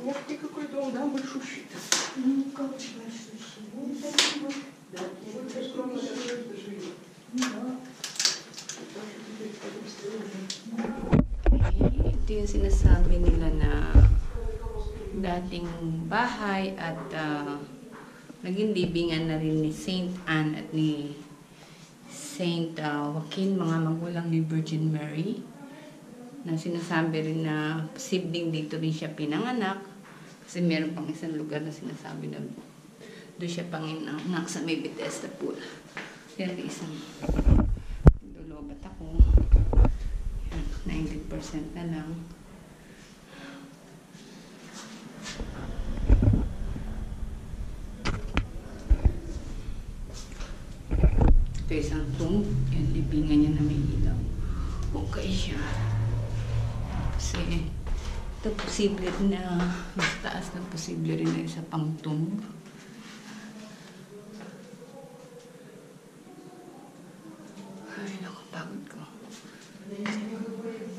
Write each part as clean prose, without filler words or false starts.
Ух ты, какой дом, да, большущий-то. Ну, как большущий. Вот такие вот. Да, вот так скромно одежда живет. Да. Ito yung sinasabi nila na dating bahay at naging libingan na rin ni Saint Anne at ni Saint Joaquin, mga magulang ni Virgin Mary, na sinasabi rin na posibleng dito rin siya pinanganak kasi meron pang isang lugar na sinasabi na doon siya panganak sa may Bethesda pool. Yan isang dulobat ako. 90% na lang. Ito isang tomb. Yan, libingan niya na may ilaw. Okay siya. Kasi ito posible na mas taas na posible rin na isa pang tomb. Ay, naku, pagod ko.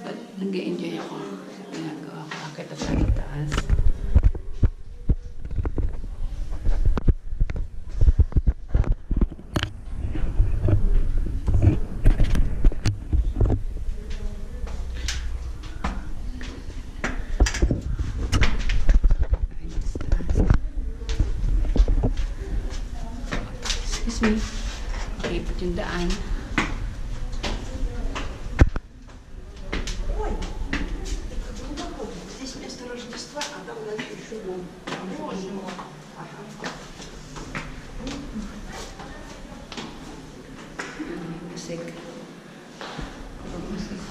But nag-enjoy ako sa ginagawa ko. Akit at sa taas. Excuse me. Okay, put yung daan. Здесь место Рождества, а там дальше еще дом. Боже мой. Music. Music.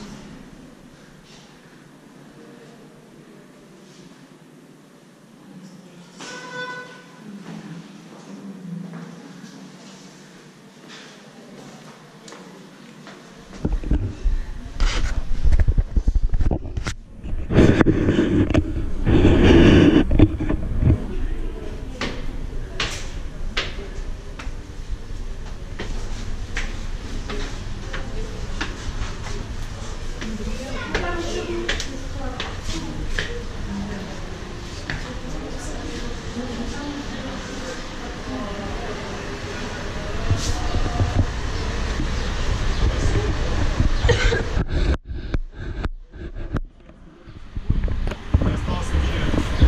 Осталось вообще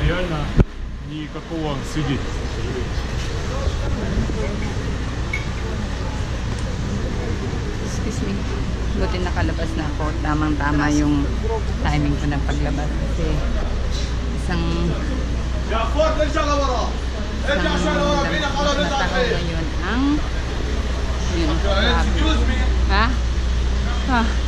реально никакого свидетельства. Excuse me. Buti nakalabas na ako. Tamang-tama yung timing ko ng paglabas. Kasi isang ngayon ang yun. Ha? Ha?